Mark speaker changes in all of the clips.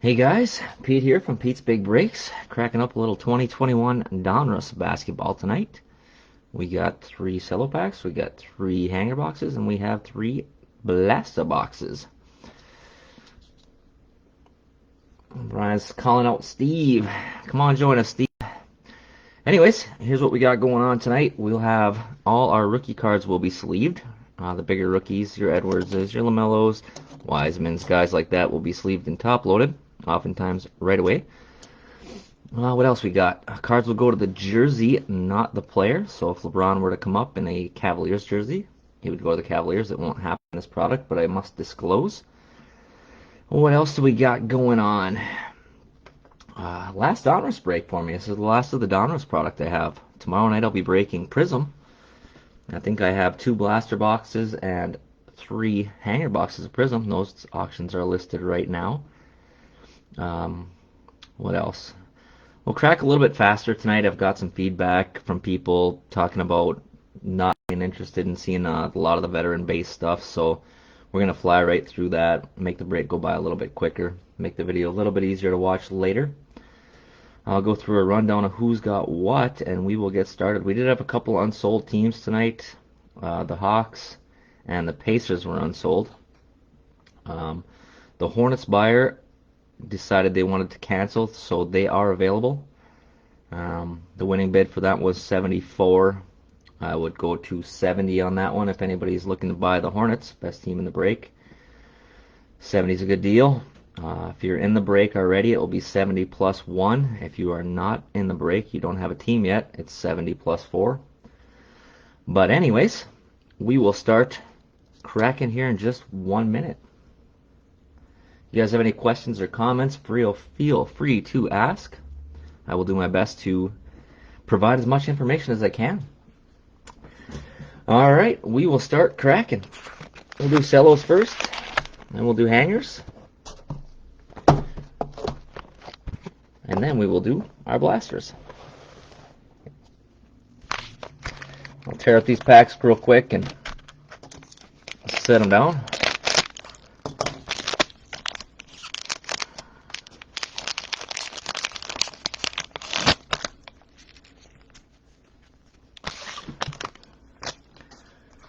Speaker 1: Hey guys, Pete here from Pete's Big Breaks, cracking up a little 2021 Donruss basketball tonight. We got 3 cello packs, we got 3 hanger boxes, and we have 3 blaster boxes. Brian's calling out Steve. Come on, join us, Steve. Anyways, here's what we got going on tonight. We'll have all our rookie cards will be sleeved. The bigger rookies, your Edwardses, your LaMelos, Wisemans, guys like that will be sleeved and top loaded, oftentimes right away. What else we got? Cards will go to the jersey, not the player. So if LeBron were to come up in a Cavaliers jersey, he would go to the Cavaliers. It won't happen in this product, but I must disclose. What else do we got going on? Last Donruss break for me. This is the last of the Donruss product I have. Tomorrow night I'll be breaking Prism. I think I have 2 blaster boxes and 3 hanger boxes of Prism. Those auctions are listed right now. What else? We'll crack a little bit faster tonight. I've got some feedback from people talking about not being interested in seeing a lot of the veteran-based stuff, so we're going to fly right through that, make the break go by a little bit quicker, make the video a little bit easier to watch later. I'll go through a rundown of who's got what, and we will get started. We did have a couple unsold teams tonight. The Hawks and the Pacers were unsold. The Hornets buyer decided they wanted to cancel, so they are available. The winning bid for that was 74. I would go to 70 on that one if anybody's looking to buy the Hornets, best team in the break. 70 is a good deal. If you're in the break already, it will be 70 plus 1. If you are not in the break, you don't have a team yet, it's 70 plus 4. But anyways, we will start cracking here in just 1 minute. If you guys have any questions or comments, feel free to ask. I will do my best to provide as much information as I can. Alright, we will start cracking. We'll do cellos first, then we'll do hangers, and then we will do our blasters. I'll tear up these packs real quick and set them down.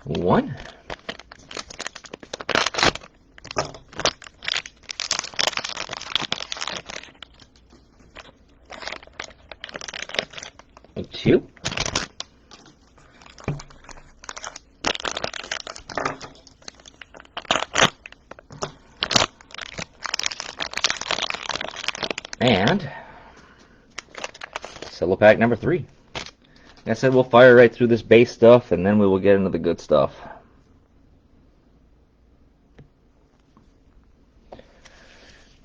Speaker 1: One. Two. And cello pack number 3. Like I said, we'll fire right through this base stuff, and then we will get into the good stuff.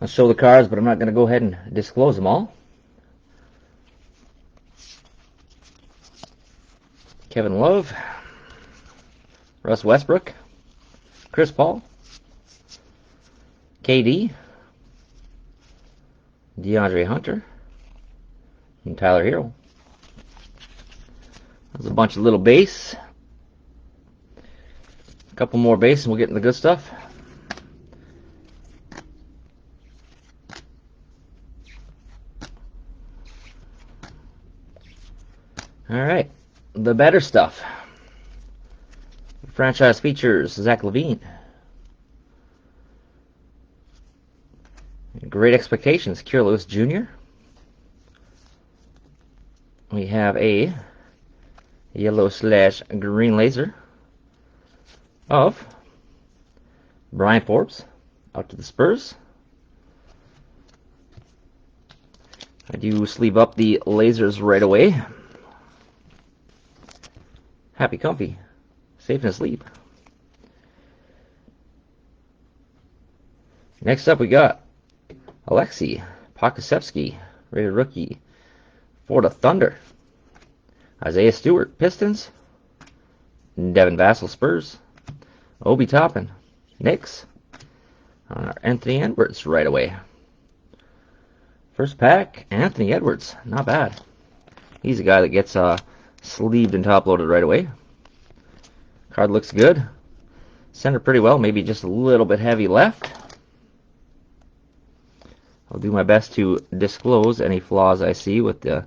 Speaker 1: I'll show the cards, but I'm not going to go ahead and disclose them all. Kevin Love, Russ Westbrook, Chris Paul, KD, DeAndre Hunter, and Tyler Hero. There's a bunch of little base. A couple more base and we'll get into the good stuff. Alright, the better stuff. Franchise features Zach LaVine. Great Expectations, Kira Lewis Jr. We have a yellow/green laser of Brian Forbes out to the Spurs. I do sleeve up the lasers right away. Happy comfy, safe in sleep. Next up we got Alexei Pokusevski, rated rookie for the Thunder. Isaiah Stewart, Pistons. Devin Vassell, Spurs. Obi Toppin, Knicks. Anthony Edwards right away. First pack, Anthony Edwards. Not bad. He's a guy that gets sleeved and top loaded right away. Card looks good. Centered pretty well, maybe just a little bit heavy left. I'll do my best to disclose any flaws I see with the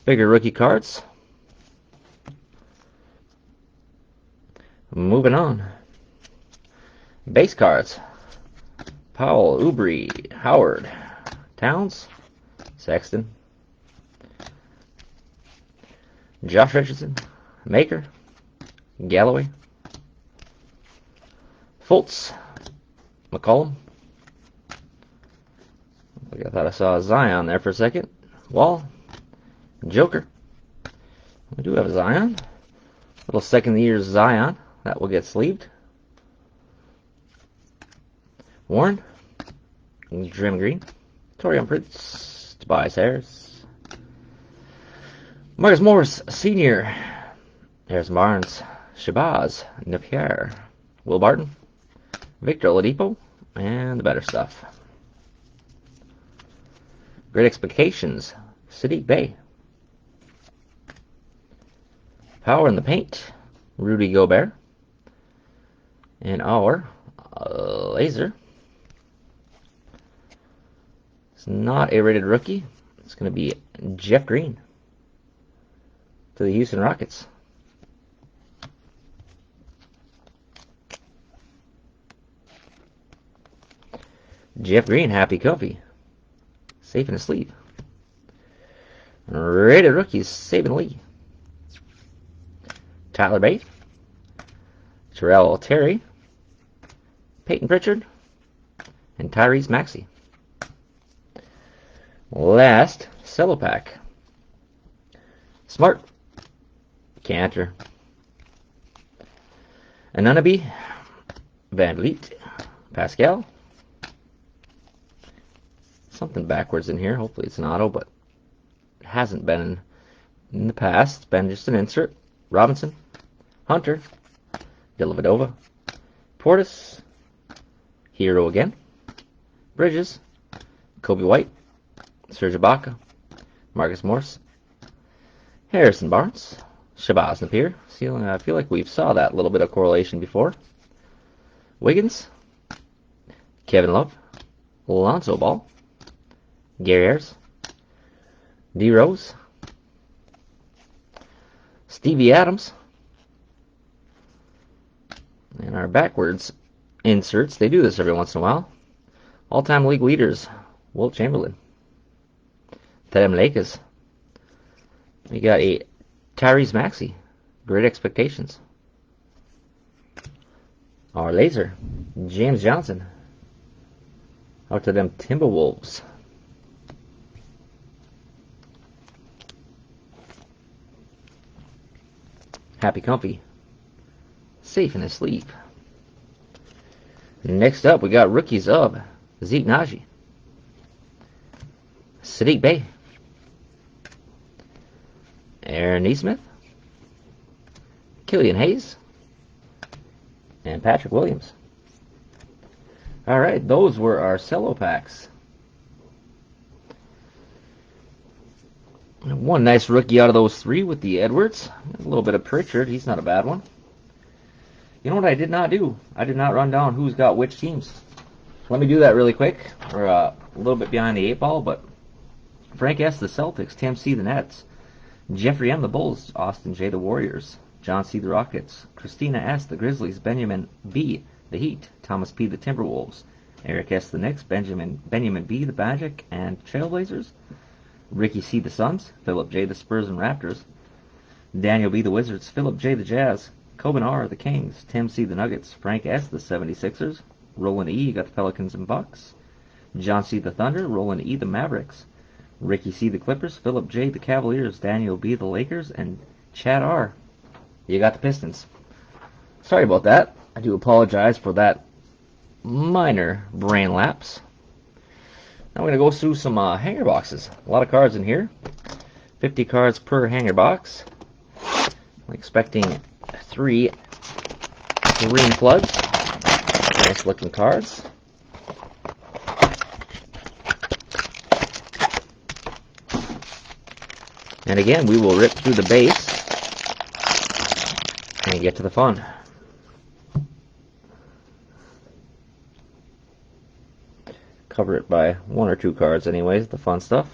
Speaker 1: bigger rookie cards. Moving on. Base cards. Powell, Oubre, Howard, Towns, Sexton, Josh Richardson, Maker, Galloway, Fultz, McCollum. I thought I saw Zion there for a second. Wall, Joker. We do have a Zion. Little second-year Zion. That will get sleeved. Warren, Draymond Green, Torian Prince, Tobias Harris, Marcus Morris Sr., Harrison Barnes, Shabazz Napier, Will Barton, Victor Oladipo, and the better stuff. Great Expectations, Sadiq Bey, Power in the Paint, Rudy Gobert, and our laser. It's not a rated rookie. It's going to be Jeff Green to the Houston Rockets. Jeff Green, happy comfy. Safe in his sleeve. Rated rookies, Saban Lee. Tyler Bate. Terrell Terry. Peyton Pritchard. And Tyrese Maxey. Last, Cello Pack. Smart. Cantor. Anunoby. Van Vliet. Pascal. Something backwards in here. Hopefully it's an auto, but it hasn't been in the past. It's been just an insert. Robinson. Hunter. Dellavedova. Portis. Hero again. Bridges. Kobe White. Serge Ibaka, Marcus Morris, Harrison Barnes, Shabazz Napier. I feel like we've saw that little bit of correlation before. Wiggins, Kevin Love, Lonzo Ball, Gary Ayers, D Rose, Stevie Adams, and our backwards inserts. They do this every once in a while. All-time league leaders, Wilt Chamberlain. Tedem Lakers. We got a Tyrese Maxey. Great Expectations. Our laser, James Johnson. Out to them Timberwolves. Happy comfy. Safe in his sleep. Next up, we got rookies of Zeke Naji. Sadiq Bey. Aaron Nesmith, Killian Hayes, and Patrick Williams. All right, those were our cello packs. One nice rookie out of those three with the Edwards. A little bit of Pritchard. He's not a bad one. You know what I did not do? I did not run down who's got which teams. Let me do that really quick. We're a little bit behind the 8 ball, but Frank S. the Celtics, Tim C. the Nets, Jeffrey M. the Bulls, Austin J. the Warriors, John C. the Rockets, Christina S. the Grizzlies, Benjamin B. the Heat, Thomas P. the Timberwolves, Eric S. the Knicks, Benjamin B. the Magic and Trailblazers, Ricky C. the Suns, Philip J. the Spurs and Raptors, Daniel B. the Wizards, Philip J. the Jazz, Coben R. the Kings, Tim C. the Nuggets, Frank S. the 76ers, Roland E. got the Pelicans and Bucks, John C. the Thunder, Roland E. the Mavericks, Ricky C. the Clippers, Philip J. the Cavaliers, Daniel B. the Lakers, and Chad R. you got the Pistons. Sorry about that. I do apologize for that minor brain lapse. Now we're going to go through some hanger boxes. A lot of cards in here. 50 cards per hanger box. I'm expecting 3 green plugs. Nice looking cards. And again, we will rip through the base and get to the fun. cover it by 1 or 2 cards anyways, the fun stuff.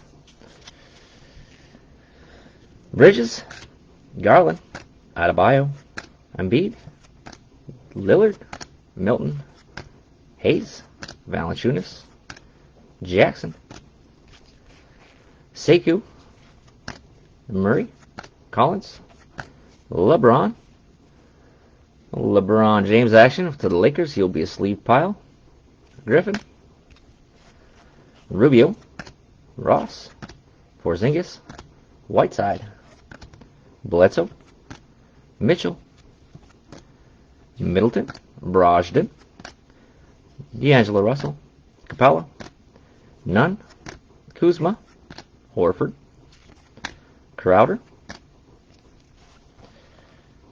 Speaker 1: Bridges, Garland, Adebayo, Embiid, Lillard, Milton, Hayes, Valanciunas, Jackson, Sekou, Murray, Collins, LeBron James action to the Lakers. He'll be a sleeve pile. Griffin, Rubio, Ross, Porzingis, Whiteside, Bledsoe, Mitchell, Middleton, Brogdon, D'Angelo Russell, Capella, Nunn, Kuzma, Horford, Crowder,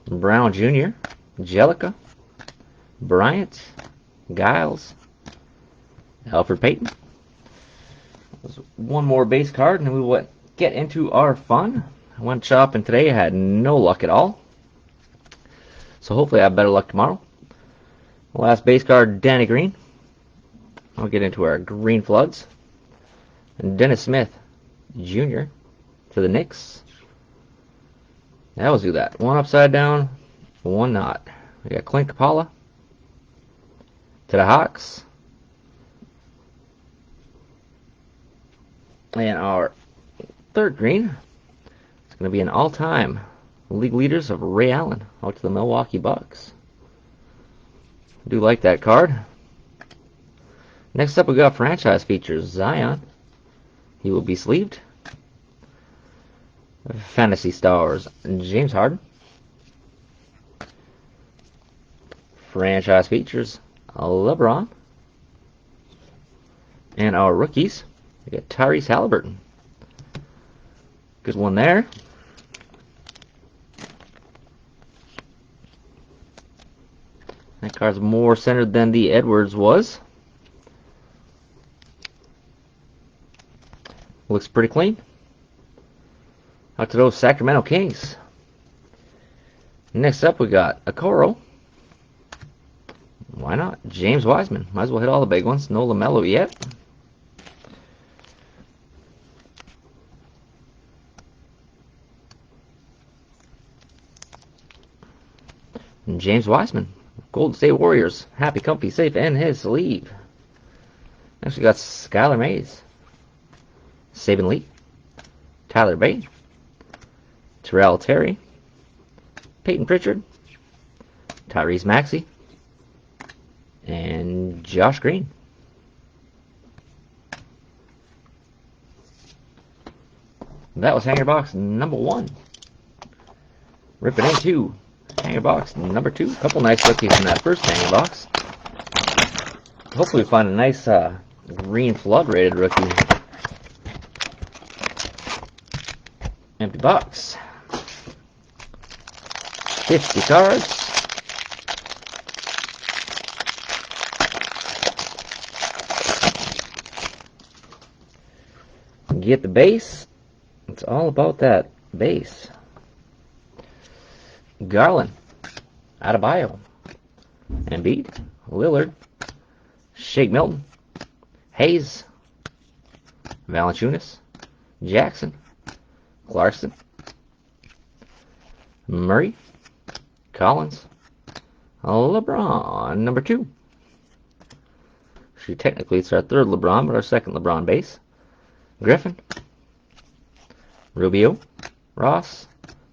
Speaker 1: Brown Jr., Jellica, Bryant, Giles, Alfred Payton. One more base card, and then we will get into our fun. I went shopping today. I had no luck at all. So hopefully I have better luck tomorrow. Last base card, Danny Green. I'll get into our green floods. And Dennis Smith Jr. to the Knicks. That was do that. One upside down, one not. We got Clint Capella to the Hawks. And our third green is going to be an all-time league leaders of Ray Allen out to the Milwaukee Bucks. I do like that card. Next up we got franchise features. Zion. He will be sleeved. Fantasy stars. James Harden. Franchise features. LeBron. And our rookies. We got Tyrese Halliburton. Good one there. That card's more centered than the Edwards was. Looks pretty clean. Out to those Sacramento Kings. Next up we got Okoro. Why not? James Wiseman. Might as well hit all the big ones. No LaMelo yet. And James Wiseman. Golden State Warriors. Happy, comfy, safe, and his sleeve. Next we got Skylar Mays. Saban Lee. Tyler Bay. Terrell Terry. Peyton Pritchard. Tyrese Maxey. And Josh Green. That was hanger box number 1. Ripping into hanger box number 2. A couple nice rookies in that first hanger box. Hopefully we find a nice green flood rated rookie. Empty box. 50 cards. Get the base. It's all about that base. Garland, Adebayo, Embiid, Lillard, Shake Milton, Hayes, Valanciunas, Jackson, Clarkson, Murray, Collins, LeBron, number 2. Actually, technically it's our third LeBron, but our second LeBron base. Griffin, Rubio, Ross,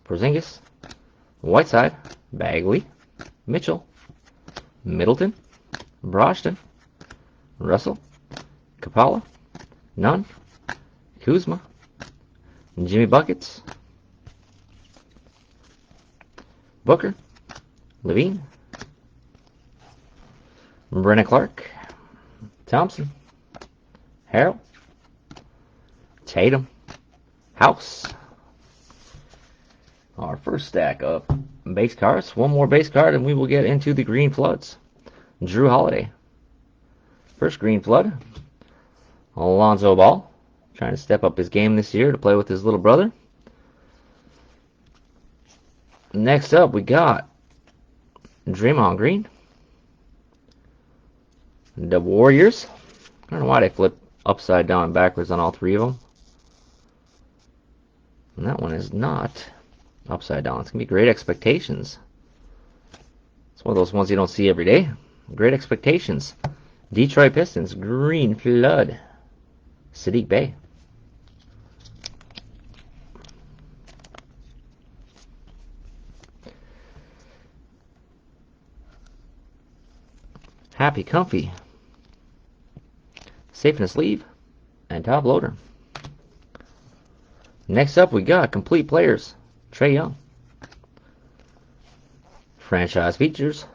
Speaker 1: Porzingis, Whiteside, Bagley, Mitchell, Middleton, Brogdon, Russell, Capella, Nunn, Kuzma, Jimmy Buckets, Booker, Levine, Brennan Clark, Thompson, Harrell, Tatum, House. Our first stack of base cards. One more base card and we will get into the green floods. Drew Holiday. First green flood. Alonzo Ball. Trying to step up his game this year to play with his little brother. Next up we got Draymond Green. The Warriors. I don't know why they flip upside down and backwards on all three of them. And that one is not upside down. It's going to be Great Expectations. It's one of those ones you don't see every day. Great Expectations. Detroit Pistons, Green Flood. Sadiq Bey. Happy Comfy. Safe in a Sleeve. And Top Loader. Next up, we got Complete Players. Trae Young. Franchise Features.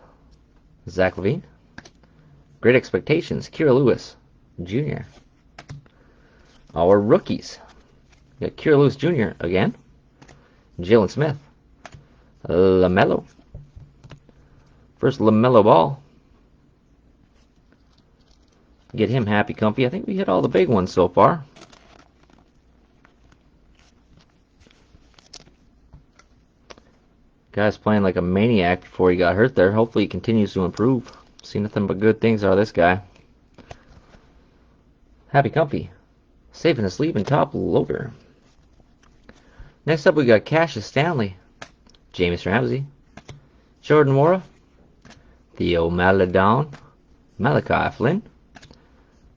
Speaker 1: Zach LaVine. Great Expectations. Kira Lewis Jr. Our rookies. We got Kira Lewis Jr. again. Jalen Smith. LaMelo. First LaMelo Ball. Get him Happy Comfy. I think we hit all the big ones so far. Guy's playing like a maniac before he got hurt there. Hopefully he continues to improve. See nothing but good things out of this guy. Happy Comfy. Safe in a Sleeve and Top Loader. Next up we got Cassius Stanley. Jameis Ramsey. Jordan Morra. Theo Maledon. Malachi Flynn.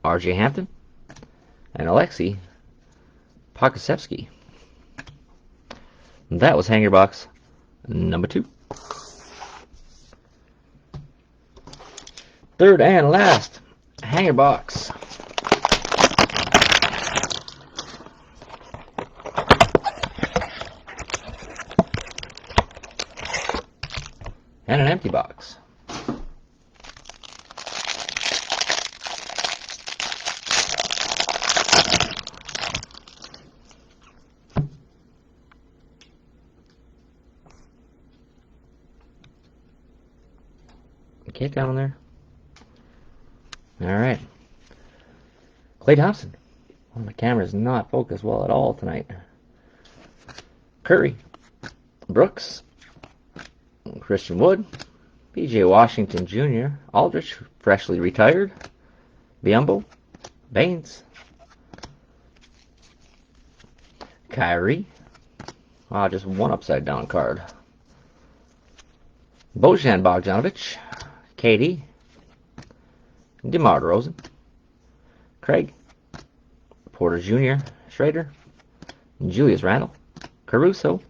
Speaker 1: RJ Hampton. And Alexei Pokusevski. That was Hanger Box number 2. Third and last Hanger Box. And an empty box. Kick down there. Alright. Klay Thompson. Well, my camera's not focused well at all tonight. Curry. Brooks. Christian Wood. PJ Washington Jr. Aldridge, freshly retired. Biyombo. Baines. Kyrie. Wow, just one upside down card. Bojan Bogdanovic. KD. DeMar DeRozan. Craig. Porter Jr. Schrader. Julius Randle. Caruso.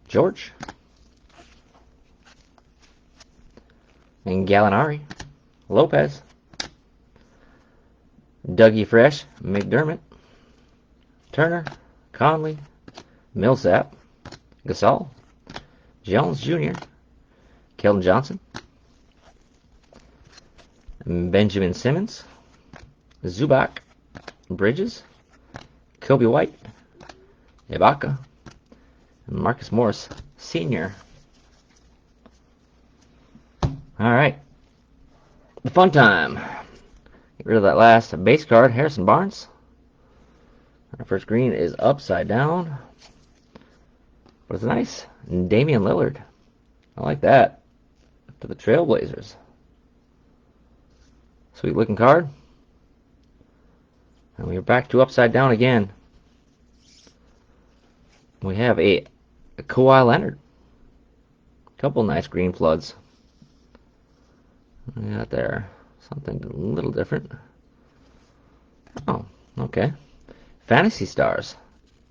Speaker 1: George. And Gallinari. Lopez. Dougie Fresh. McDermott. Turner. Conley. Millsap. Gasol. Jones Jr. Keldon Johnson. Benjamin Simmons. Zubac. Bridges. Kobe White. Ibaka. And Marcus Morris Sr. Alright. The fun time. Get rid of that last base card, Harrison Barnes. Our first green is upside down. But it's nice. And Damian Lillard. I like that. To the Trailblazers. Sweet looking card. And we're back to upside down again. We have a Kawhi Leonard. Couple nice green floods. We got there something a little different. Oh, okay. Fantasy Stars.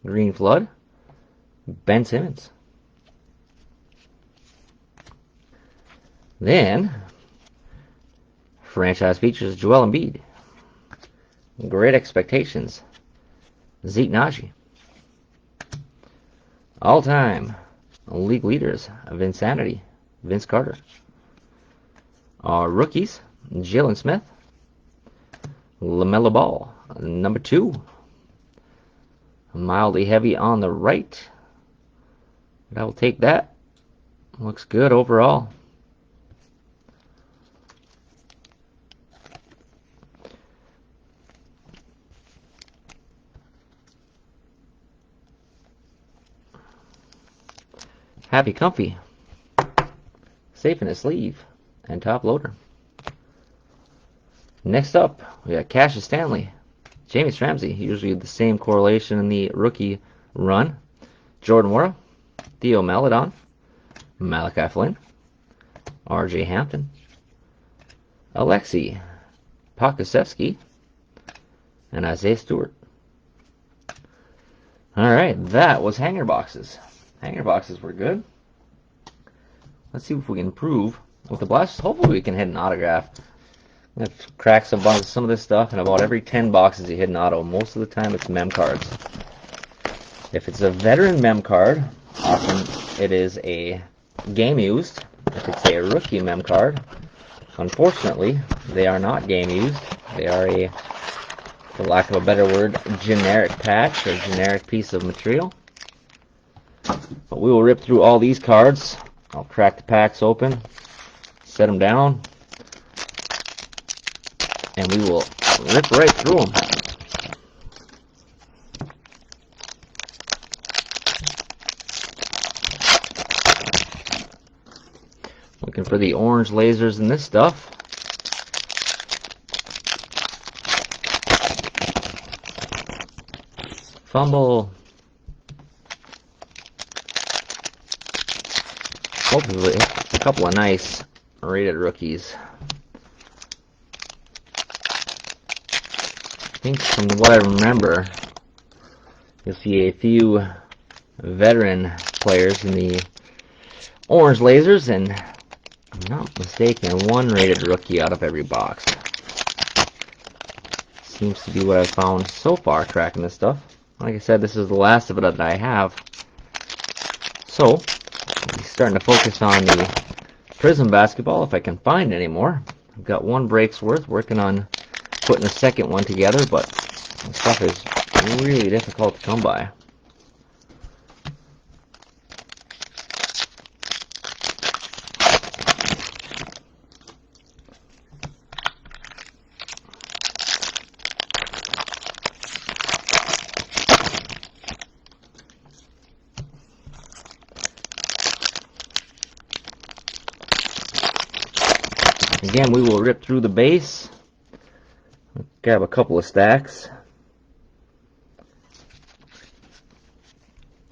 Speaker 1: Green flood. Ben Simmons. Then, Franchise Features Joel Embiid. Great Expectations. Zeke Naji. All-time league leaders of Insanity. Vince Carter. Our rookies, Jalen Smith. LaMelo Ball, number 2. Mildly heavy on the right. But I will take that. Looks good overall. Happy Comfy. Safe in a Sleeve and Top Loader. Next up, we got Cassius Stanley, Jameis Ramsey, usually the same correlation in the rookie run. Jordan Wara, Theo Maledon, Malachi Flynn, R.J. Hampton, Alexei Pakasevsky, and Isaiah Stewart. Alright, that was hanger boxes. Hanger boxes were good. Let's see if we can improve with the blast. Hopefully we can hit an autograph. I'm going to crack some of this stuff, and about every 10 boxes you hit an auto. Most of the time it's mem cards. If it's a veteran mem card, often it is a game used. If it's a rookie mem card, unfortunately, they are not game used. They are a, for lack of a better word, generic patch or generic piece of material. But we will rip through all these cards. I'll crack the packs open, set them down, and we will rip right through them. Looking for the orange lasers in this stuff. Fumble. Hopefully a couple of nice rated rookies. I think from what I remember, you'll see a few veteran players in the orange lasers, and I'm not mistaken, one rated rookie out of every box. Seems to be what I've found so far cracking this stuff. Like I said, this is the last of it that I have. So, I'm starting to focus on the Prism basketball if I can find any more. I've got one break's worth, working on putting a second one together, but the stuff is really difficult to come by. Again, we will rip through the base, grab a couple of stacks.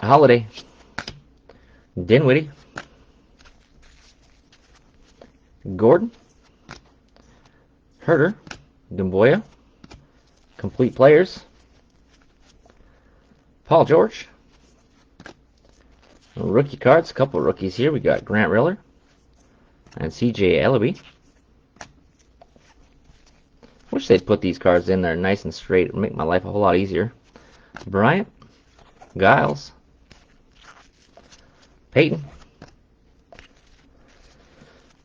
Speaker 1: Holiday, Dinwiddie, Gordon, Herter, Dumboya, complete players, Paul George, rookie cards, a couple of rookies here. We got Grant Riller and C.J. Ellaby. Wish they'd put these cards in there nice and straight. It would make my life a whole lot easier. Bryant, Giles, Peyton.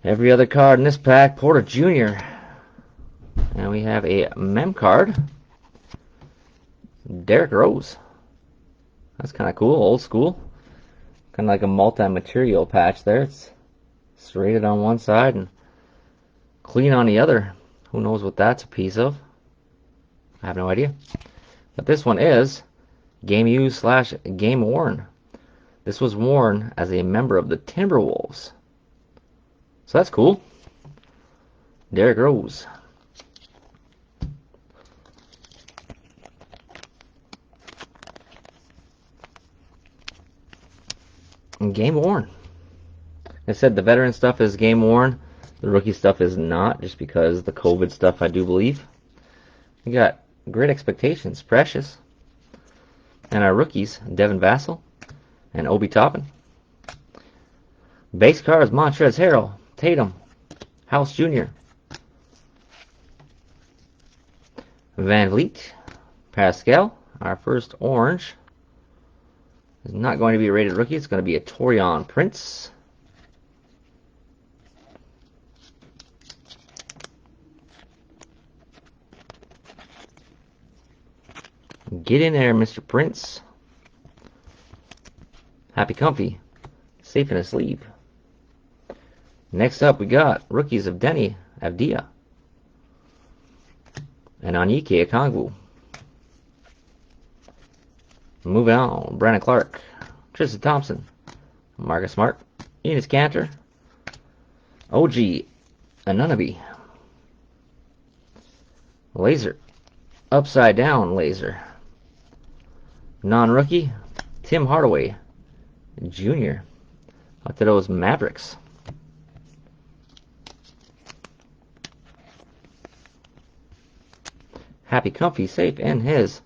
Speaker 1: Every other card in this pack, Porter Jr. And we have a mem card, Derrick Rose. That's kind of cool, old school. Kind of like a multi-material patch there. It's serrated on one side and clean on the other. Who knows what that's a piece of? I have no idea. But this one is game used / game worn. This was worn as a member of the Timberwolves. So that's cool. Derrick Rose. And game worn. Like I said, the veteran stuff is game worn. The rookie stuff is not, just because the COVID stuff, I do believe. We got Great Expectations, Precious. And our rookies, Devin Vassell and Obi Toppin. Base cards, Montrezl Harrell, Tatum, House Jr., Van Vliet, Pascal. Our first orange is not going to be a rated rookie. It's going to be a Taurean Prince. Get in there, Mr. Prince. Happy comfy. Safe in a sleeve. Next up, we got rookies of Denny Avdia and Onyeka Okongwu. Moving on, Brandon Clark, Tristan Thompson, Marcus Smart, Enes Kanter, OG Anunoby, Laser. Upside down laser. Non-rookie, Tim Hardaway Jr. Out to those Mavericks. Happy Comfy safe in his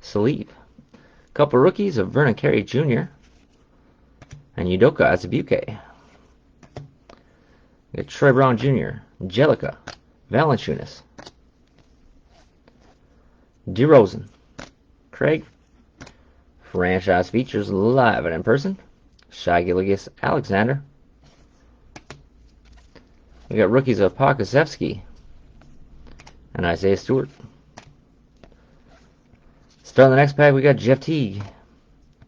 Speaker 1: sleeve. Couple rookies of Vernon Carey Jr. and Udoka Azubuike. We got Troy Brown Jr., Jellica, Valanciunas, DeRozan, Craig, franchise features live and in person, Shai Gilgeous-Alexander. We got rookies of Pokusevski and Isaiah Stewart. Starting the next pack, we got Jeff Teague,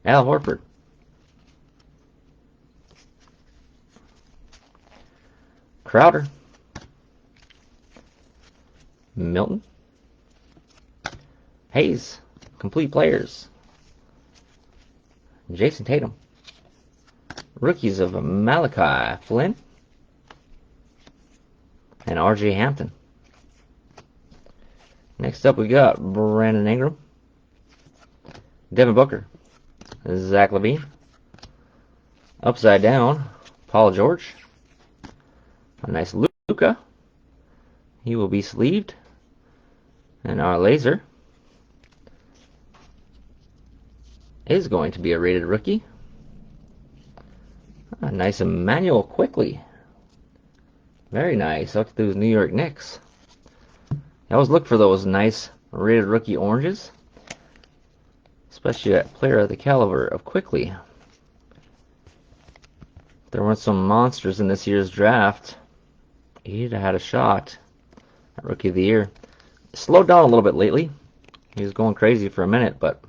Speaker 1: Al Horford, Crowder, Milton, Hayes, complete players, Jason Tatum, rookies of Malachi Flynn, and R.J. Hampton. Next up, we got Brandon Ingram, Devin Booker, Zach LaVine, upside down, Paul George, a nice Luka. He will be sleeved, and our laser is going to be a rated rookie. A nice Emmanuel Quickly. Very nice. Out to those New York Knicks. I always look for those nice rated rookie oranges, especially a player of the caliber of Quickly. If there weren't some monsters in this year's draft, he'd have had a shot at Rookie of the Year. Slowed down a little bit lately. He was going crazy for a minute, but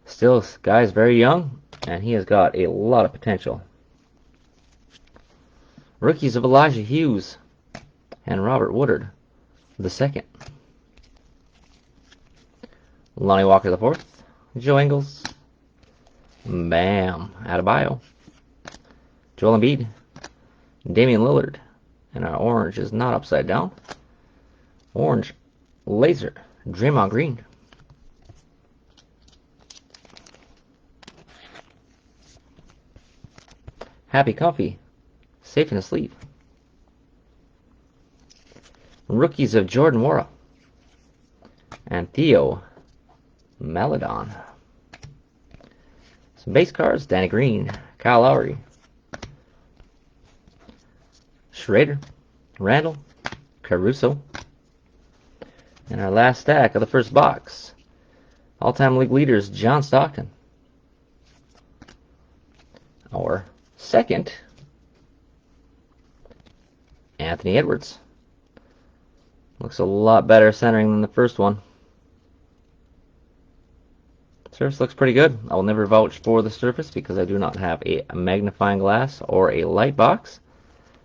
Speaker 1: still, this guy's very young, and he has got a lot of potential. Rookies of Elijah Hughes and Robert Woodard II. Lonnie Walker IV, Joe Ingles, Bam Adebayo, Joel Embiid, Damian Lillard, and our orange is not upside down. Orange laser, Draymond Green. Happy Comfy, safe in a sleeve. Rookies of Jordan Nwora and Theo Maledon. Some base cards, Danny Green, Kyle Lowry, Schrader, Randall, Caruso. And our last stack of the first box, all-time league leaders, John Stockton. Our second, Anthony Edwards. Looks a lot better centering than the first one. Surface looks pretty good. I will never vouch for the surface because I do not have a magnifying glass or a light box.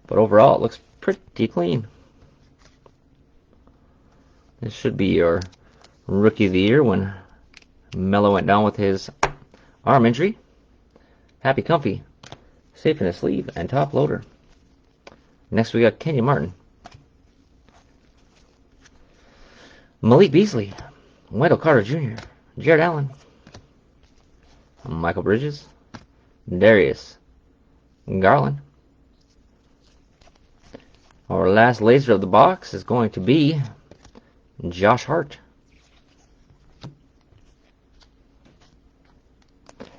Speaker 1: But overall, it looks pretty clean. This should be your Rookie of the Year when Melo went down with his arm injury. Happy Comfy, safe in a sleeve, and top loader. Next we got Kenyon Martin, Malik Beasley, Wendell Carter Jr., Jared Allen, Michael Bridges, Darius Garland. Our last laser of the box is going to be Josh Hart.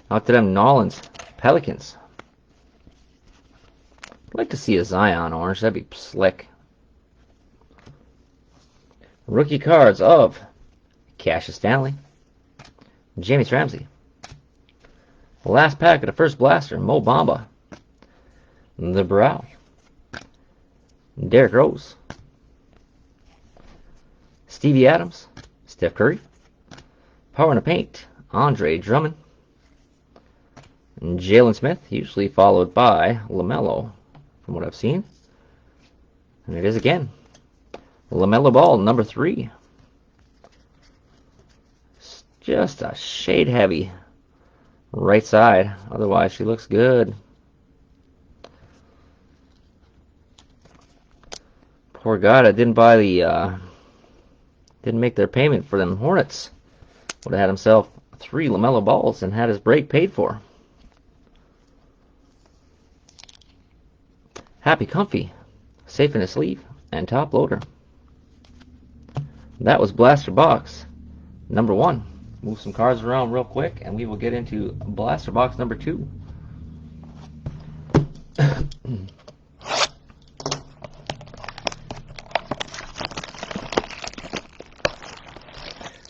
Speaker 1: Out to them Nolans Pelicans. I'd like to see a Zion orange. That'd be slick. Rookie cards of Cassius Stanley, James Ramsey. The last pack of the first blaster, Mo Bamba, The Brow, Derrick Rose, Stevie Adams, Steph Curry, Power in the Paint, Andre Drummond, and Jalen Smith, usually followed by LaMelo, from what I've seen. And it is again LaMelo Ball, number 3. It's just a shade heavy right side. Otherwise, she looks good. Poor God, I didn't buy the Didn't make their payment for them Hornets. Would have had himself 3 LaMelo balls and had his break paid for. Happy Comfy, safe in his sleeve, and top loader. That was Blaster Box number 1. Move some cards around real quick, and we will get into Blaster Box number 2.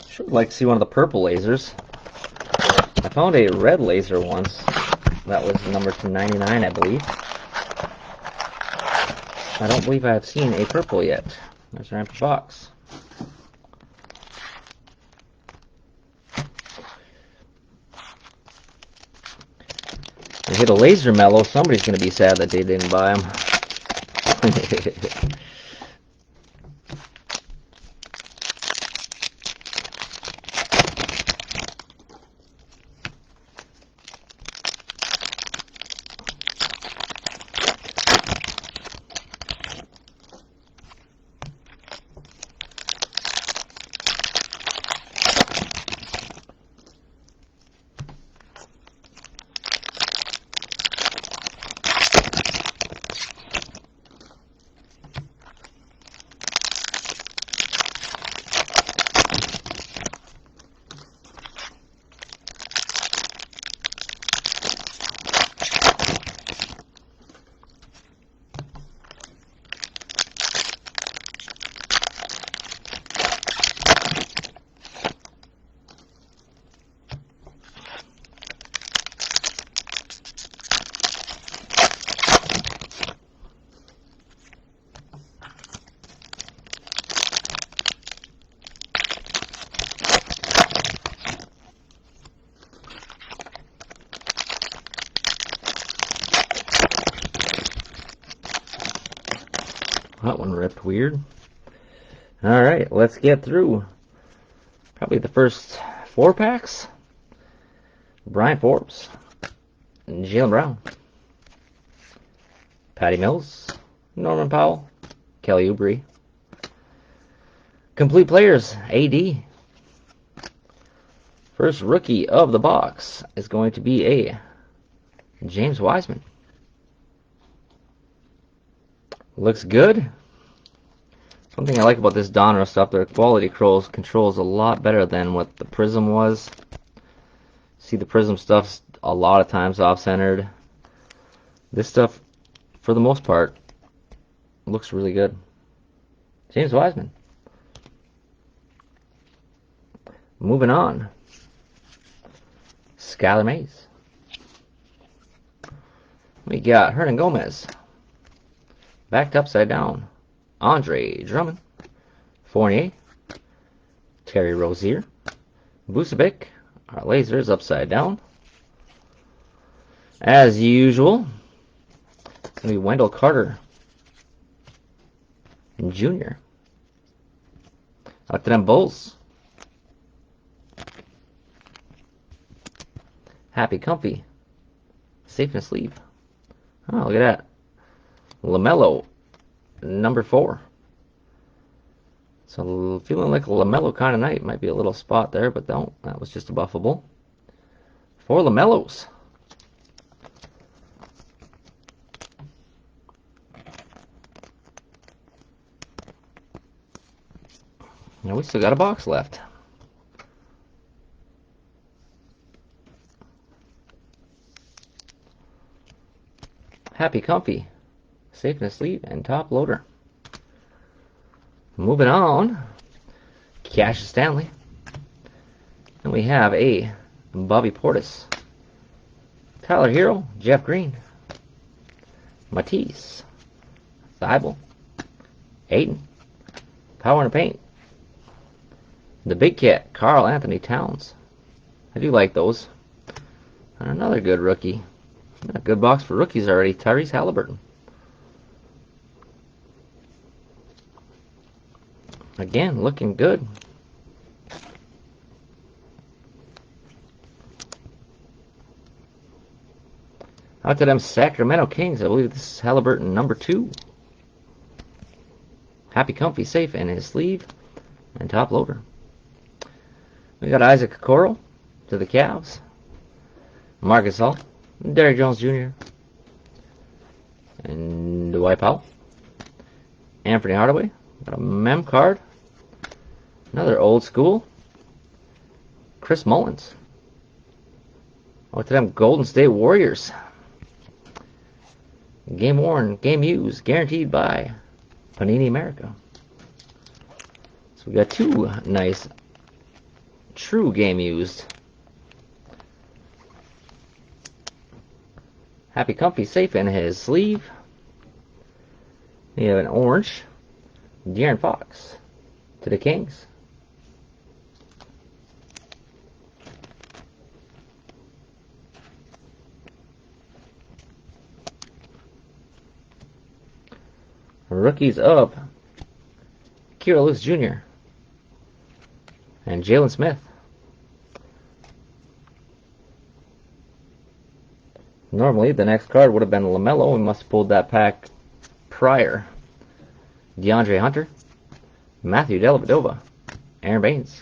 Speaker 1: Sure would like to see one of the purple lasers. I found a red laser once. That was number 299, I believe. I don't believe I have seen a purple yet. There's our empty box. If you hit a laser mellow, somebody's going to be sad that they didn't buy them. That one ripped weird. Alright, let's get through probably the first 4 packs. Brian Forbes, Jaylen Brown, Patty Mills, Norman Powell, Kelly Oubre. Complete players, AD. First rookie of the box is going to be a James Wiseman. Looks good. Something I like about this Donruss stuff, their quality controls a lot better than what the Prism was. See, the Prism stuff's a lot of times off-centered. This stuff, for the most part, looks really good. James Wiseman. Moving on. Skylar Mays. We got Hernan Gomez. Backed upside down. Andre Drummond. Fournier. Terry Rozier. Vucevic. Our lasers upside down. As usual, it's going to be Wendell Carter Jr. Out to them Bulls. Happy Comfy. Safe in sleeve. Oh, look at that. LaMelo, number 4. So feeling like a LaMelo kind of night. Might be a little spot there, but don't. That was just a buffable. 4 LaMelos. Now we still got a box left. Happy Comfy. Safe in a sleeve and top loader. Moving on. Cassius Stanley. And we have a Bobby Portis. Tyler Hero. Jeff Green. Matisse. Thibault. Ayton. Power in the paint. The Big Cat. Karl Anthony Towns. I do like those. And another good rookie. A good box for rookies already. Tyrese Halliburton. Again, looking good. Out to them Sacramento Kings. I believe this is Halliburton number 2. Happy Comfy safe in his sleeve. and top loader. We got Isaac Okoro to the Cavs. Marcus Hall, Derrick Jones Jr., and Dwight Powell. Anthony Hardaway. Got a mem card. Another old school. Chris Mullins. Oh, to them Golden State Warriors. Game worn, game used, guaranteed by Panini America. So we got two nice true game used. Happy Comfy safe in his sleeve. We have an orange. De'Aaron Fox to the Kings. Rookies up. Kira Lewis Jr. and Jalen Smith. Normally, the next card would have been LaMelo. We must have pulled that pack prior. DeAndre Hunter, Matthew Dellavedova, Aaron Baines,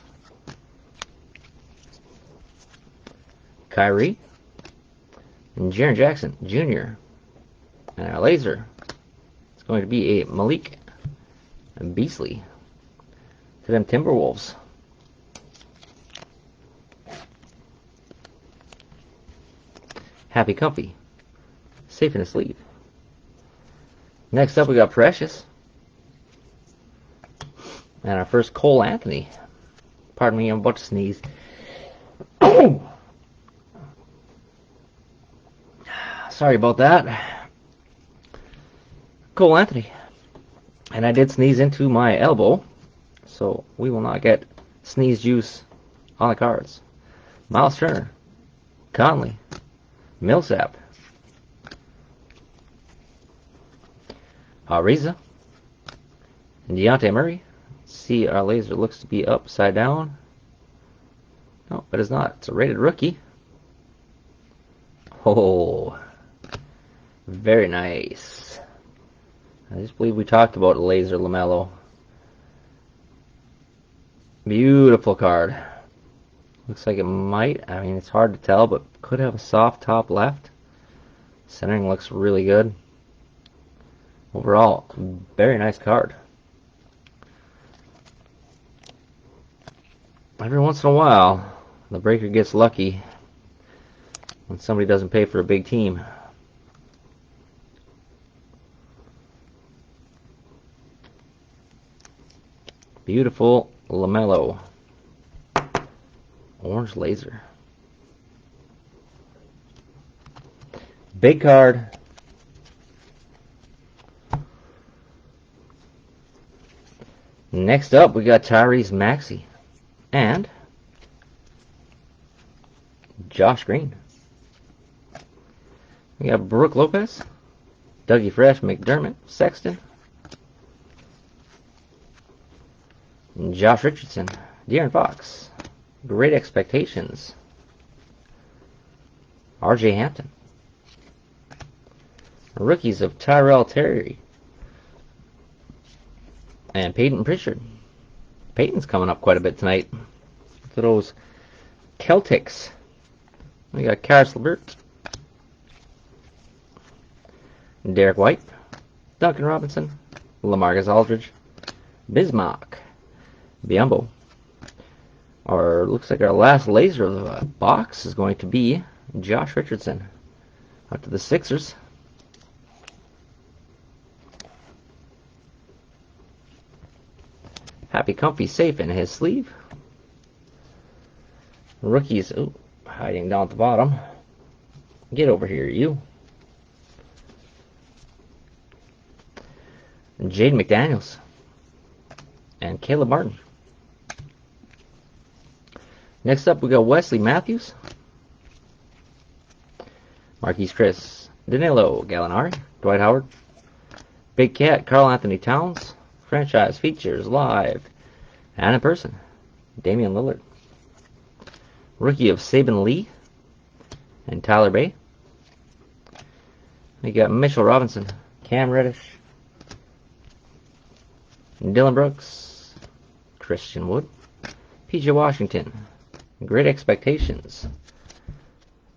Speaker 1: Kyrie, and Jaren Jackson Jr. And our laser is going to be a Malik Beasley to them Timberwolves. Happy Comfy, safe in the sleeve. Next up, we got Precious. And our first Cole Anthony. Pardon me, I'm about to sneeze. Sorry about that. Cole Anthony. And I did sneeze into my elbow, so we will not get sneeze juice on the cards. Miles Turner, Conley, Millsap, Ariza, and Dejounte Murray. See, our laser looks to be upside down. No, but it's not. It's a rated rookie. Oh, very nice. I just believe we talked about laser LaMelo. Beautiful card. Looks like it might. I mean, it's hard to tell, but could have a soft top left. Centering looks really good. Overall, very nice card. Every once in a while, the breaker gets lucky when somebody doesn't pay for a big team. Beautiful LaMelo. Orange laser. Big card. Next up, we got Tyrese Maxey and Josh Green. We got Brooke Lopez, Dougie Fresh, McDermott, Sexton, and Josh Richardson, De'Aaron Fox, Great Expectations, R.J. Hampton, rookies of Tyrell Terry, and Peyton Pritchard. Peyton's coming up quite a bit tonight. Look at those Celtics. We got Karis LeVert, Derek White, Duncan Robinson, LaMarcus Aldridge, Bismarck, Biyombo. Or looks like our last laser of the box is going to be Josh Richardson. Out to the Sixers. Happy Comfy safe in his sleeve. Rookies, hiding down at the bottom. Get over here, you. Jaden McDaniels and Caleb Martin. Next up, we got Wesley Matthews, Marquise Chris, Danilo Gallinari, Dwight Howard, Big Cat, Karl Anthony Towns, franchise features live and in person, Damian Lillard, rookie of Saban Lee and Tyler Bay. We got Mitchell Robinson, Cam Reddish, Dylan Brooks, Christian Wood, P.J. Washington, Great Expectations,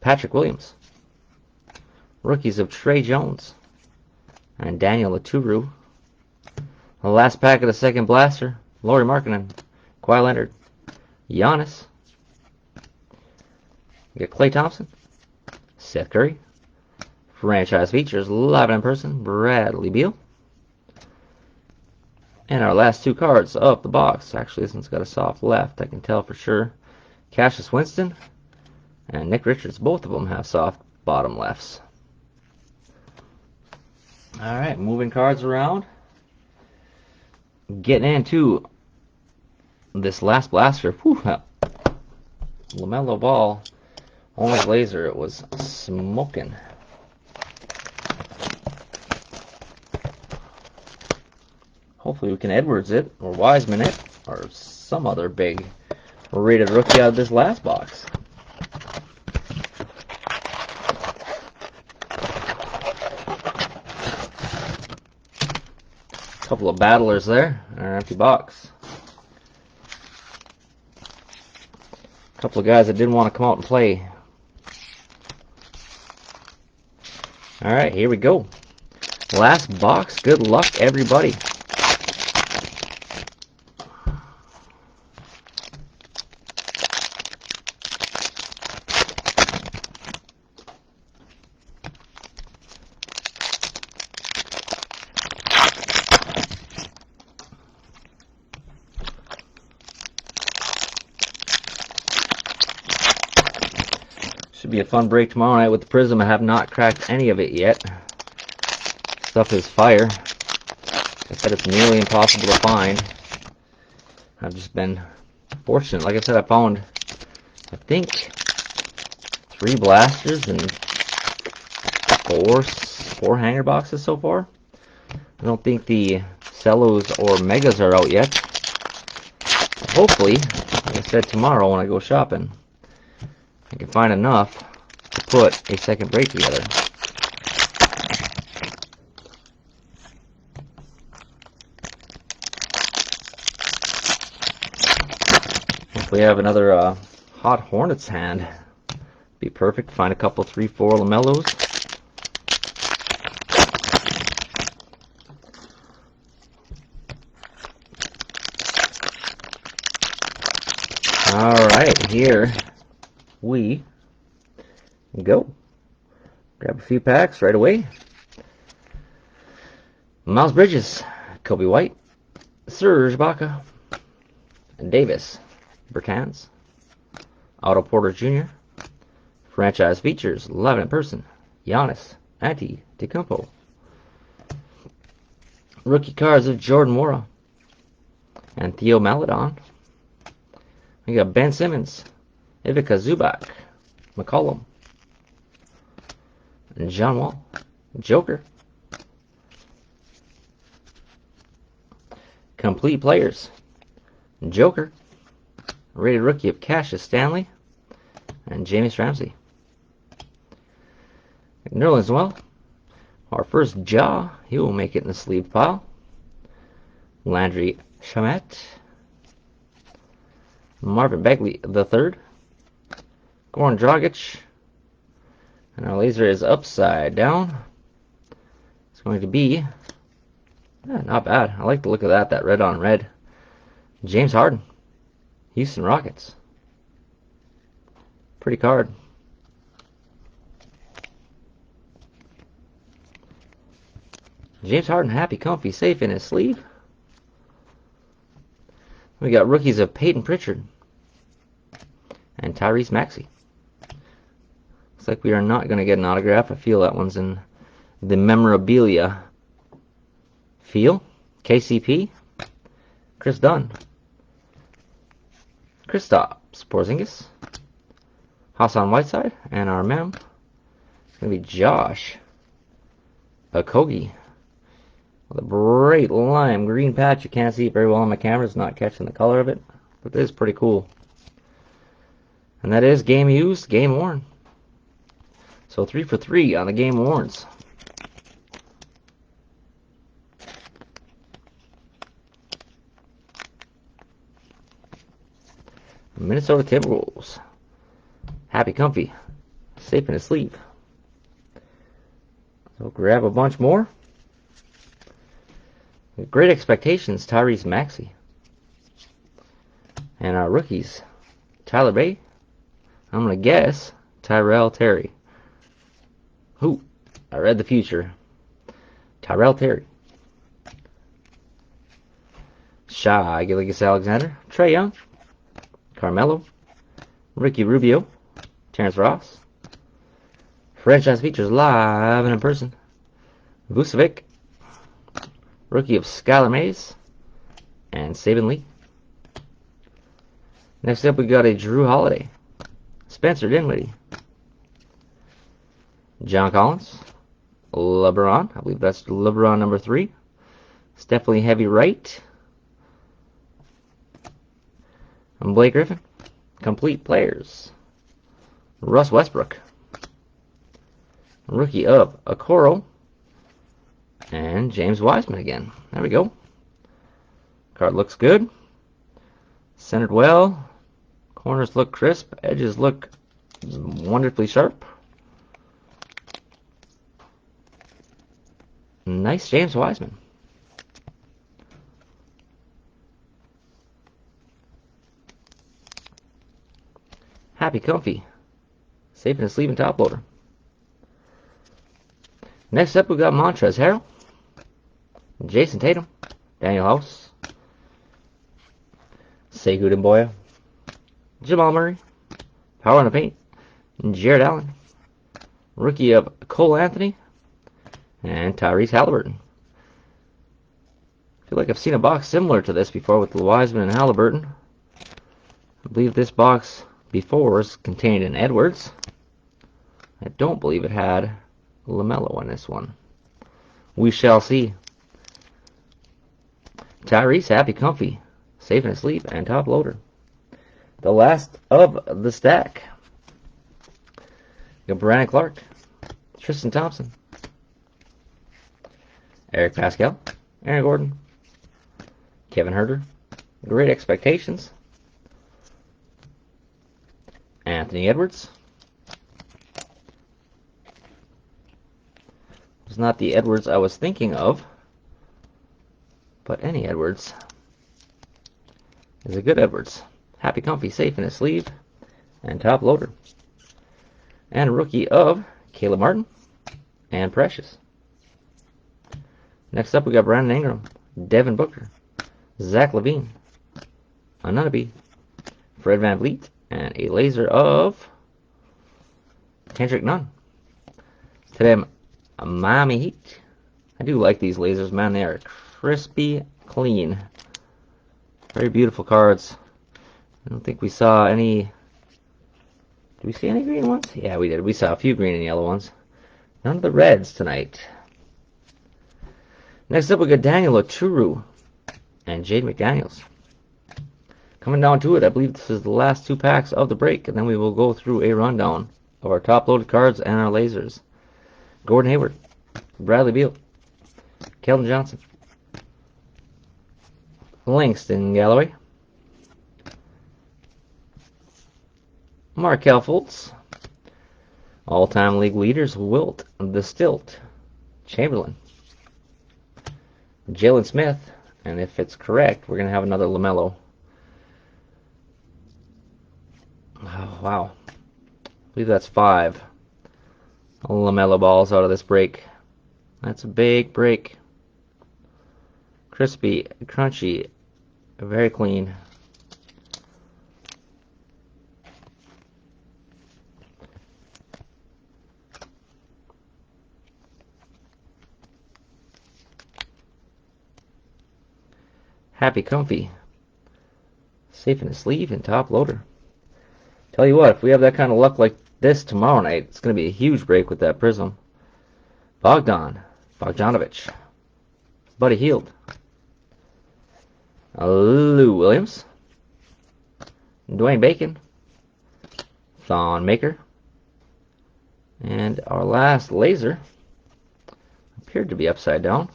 Speaker 1: Patrick Williams, rookies of Trey Jones and Daniel Aturu. The last pack of the second blaster, Lauri Markkanen, Kawhi Leonard, Giannis. We got Klay Thompson, Seth Curry, franchise features live and in person, Bradley Beal. And our last two cards of the box, actually this one's got a soft left, I can tell for sure. Cassius Winston and Nick Richards, both of them have soft bottom lefts. Alright, moving cards around. Getting into this last blaster. Whew, LaMelo Ball, only laser, it was smoking. Hopefully we can Edwards it, or Wiseman it, or some other big rated rookie out of this last box. Couple of battlers there in our empty box. Couple of guys that didn't want to come out and play. Alright, here we go. Last box. Good luck, everybody. Should be a fun break tomorrow night with the Prism. I have not cracked any of it yet. Stuff is fire. I said it's nearly impossible to find. I've just been fortunate. Like I said, I found, I think, 3 blasters and four hanger boxes so far. I don't think the cellos or megas are out yet. Hopefully, like I said, tomorrow when I go shopping, I can find enough to put a second break together. If we have another hot Hornets hand, be perfect. Find a couple 3-4 LaMelos. Alright, here we go. Grab a few packs right away. Miles Bridges, Kobe White, Serge Ibaka, Davis Bertans, Otto Porter Jr., franchise features, live in person, Giannis Antetokounmpo, rookie cards of Jordan Nwora and Theo Maledon. We got Ben Simmons, Ivica Zubac, McCollum, and John Wall, Joker. Complete players, Joker, rated rookie of Cassius Stanley, and James Ramsey. Nerlens Noel, our first Ja, he will make it in the sleeve pile. Landry Shamet, Marvin Bagley III, Goran Dragic, and our laser is upside down. It's going to be not bad. I like the look of that red on red. James Harden, Houston Rockets. Pretty card. James Harden, happy, comfy, safe in his sleeve. We got rookies of Peyton Pritchard and Tyrese Maxey. Looks like we are not going to get an autograph. I feel that one's in the memorabilia feel. KCP, Chris Dunn, Kristaps Porzingis, Hassan Whiteside, and our mem is going to be Josh Okogie with a bright lime green patch. You can't see it very well on my camera. It's not catching the color of it, but it is pretty cool. And that is game used, game worn. So 3 for 3 on the game worns. Minnesota Timberwolves. Happy comfy. Safe in his sleeve. So grab a bunch more. Great expectations, Tyrese Maxey. And our rookies, Tyler Bay. I'm going to guess Tyrell Terry. Who? I read the future. Tyrell Terry. Shai Gilgeous-Alexander. Trae Young. Carmelo. Ricky Rubio. Terrence Ross. Franchise features live and in person. Vucevic. Rookie of Skylar Mays. And Saban Lee. Next up, we got a Drew Holiday. Spencer Dinwiddie. John Collins. LeBron. I believe that's LeBron number 3. It's definitely heavy right. And Blake Griffin. Complete players. Russ Westbrook. Rookie of Okoro. And James Wiseman again. There we go. Card looks good. Centered well. Corners look crisp. Edges look wonderfully sharp. Nice James Wiseman. Happy comfy. Safe in his sleeve and top loader. Next up, we got Montrezl Harrell. Jason Tatum. Daniel House. Sekou Doumbouya. Jamal Murray. Power in the paint. Jared Allen. Rookie of Cole Anthony. And Tyrese Halliburton. I feel like I've seen a box similar to this before with Wiseman and Halliburton. I believe this box before was contained an Edwards. I don't believe it had LaMelo in this one. We shall see. Tyrese, happy comfy. Safe in his sleep and top loader. The last of the stack. We got Brandon Clark. Tristan Thompson. Eric Pascal. Aaron Gordon. Kevin Huerter. Great expectations. Anthony Edwards. It's not the Edwards I was thinking of, but any Edwards is a good Edwards. Happy comfy, safe in his sleeve, and top loader. And rookie of Caleb Martin and Precious. Next up, we got Brandon Ingram, Devin Booker, Zach LaVine, Anunoby, Fred VanVleet, and a laser of Kendrick Nunn. Today, Miami Heat. I do like these lasers, man. They are crispy, clean. Very beautiful cards. I don't think we saw any. Did we see any green ones? Yeah, we did. We saw a few green and yellow ones. None of the reds tonight. Next up, we got Daniel Oturu and Jade McDaniels. Coming down to it, I believe this is the last 2 packs of the break, and then we will go through a rundown of our top-loaded cards and our lasers. Gordon Hayward, Bradley Beal, Keldon Johnson, Langston Galloway, Markelle Fultz, all-time league leaders Wilt the Stilt, Chamberlain, Jalen Smith, and if it's correct, we're going to have another LaMelo. Oh, wow. I believe that's 5 LaMelo balls out of this break. That's a big break. Crispy, crunchy, very clean. Happy comfy. Safe in his sleeve and top loader. Tell you what, if we have that kind of luck like this tomorrow night, it's going to be a huge break with that Prism. Bogdanovich, Buddy Hield, Lou Williams, Dwayne Bacon, Thon Maker, and our last laser appeared to be upside down.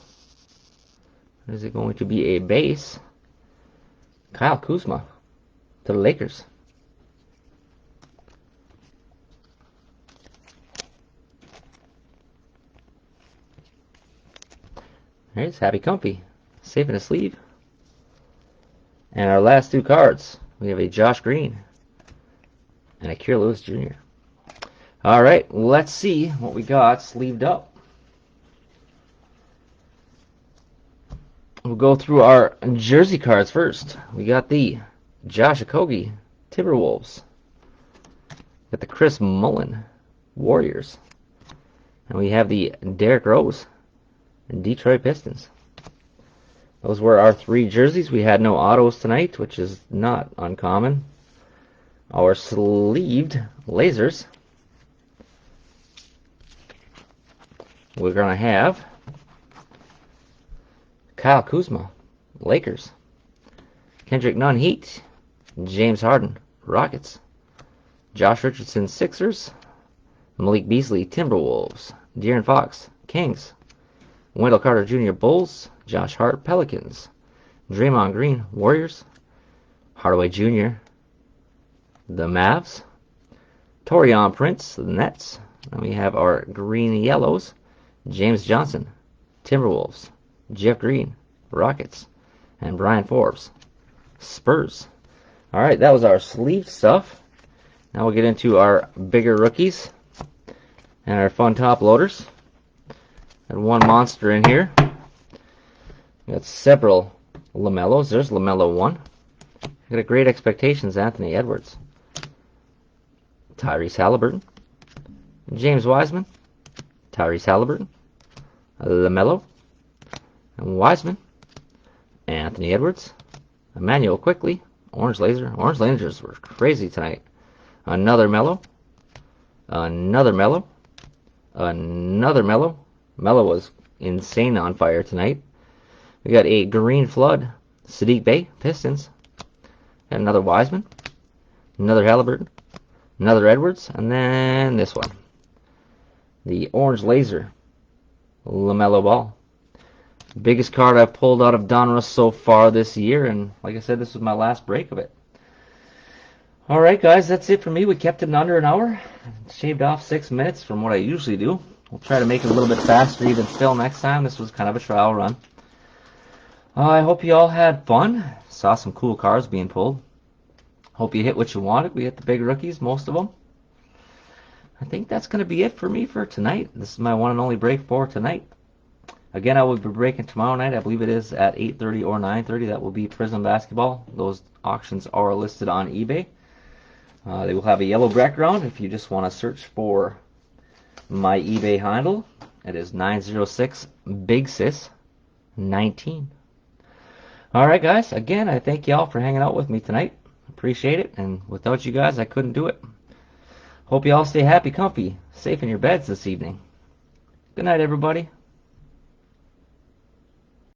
Speaker 1: Is it going to be a base? Kyle Kuzma to the Lakers. There's Happy Comfy, safe in a sleeve. And our last two cards, we have a Josh Green and a Kier Lewis Jr. All right, let's see what we got sleeved up. We'll go through our jersey cards first. We got the Josh Okogie Timberwolves. Got the Chris Mullin Warriors. And we have the Derrick Rose Detroit Pistons. Those were our three jerseys. We had no autos tonight, which is not uncommon. Our sleeved lasers. We're going to have Kyle Kuzma, Lakers. Kendrick Nunn, Heat. James Harden, Rockets. Josh Richardson, Sixers. Malik Beasley, Timberwolves. De'Aaron Fox, Kings. Wendell Carter Jr., Bulls. Josh Hart, Pelicans. Draymond Green, Warriors. Hardaway Jr., the Mavs. Taurean Prince, the Nets. And we have our green and yellows. James Johnson, Timberwolves. Jeff Green, Rockets. And Brian Forbes, Spurs. All right, that was our sleeve stuff. Now we'll get into our bigger rookies and our fun top loaders. And one monster in here. We got several LaMelos. There's LaMelo 1. Got a great expectations, Anthony Edwards. Tyrese Halliburton. James Wiseman. Tyrese Halliburton. LaMelo. And Wiseman. Anthony Edwards. Emmanuel Quickly. Orange Laser. Orange Lasers were crazy tonight. Another Melo. Another Melo. Another Melo. Melo was insane on fire tonight. We got a green flood. Sadiq Bey, Pistons. And another Wiseman. Another Halliburton. Another Edwards. And then this one. The orange laser. LaMelo Ball. Biggest card I've pulled out of Donruss so far this year. And like I said, this was my last break of it. Alright guys, that's it for me. We kept it in under an hour. Shaved off 6 minutes from what I usually do. We'll try to make it a little bit faster even still next time. This was kind of a trial run. I hope you all had fun. Saw some cool cards being pulled. Hope you hit what you wanted. We hit the big rookies, most of them. I think that's going to be it for me for tonight. This is my one and only break for tonight. Again, I will be breaking tomorrow night. I believe it is at 8:30 or 9:30. That will be Prism Basketball. Those auctions are listed on eBay. They will have a yellow background. If you just want to search for my eBay handle, it is 906 Big Sis 19. Alright guys, again, I thank y'all for hanging out with me tonight. Appreciate it, and without you guys, I couldn't do it. Hope you all stay happy, comfy, safe in your beds this evening. Good night, everybody.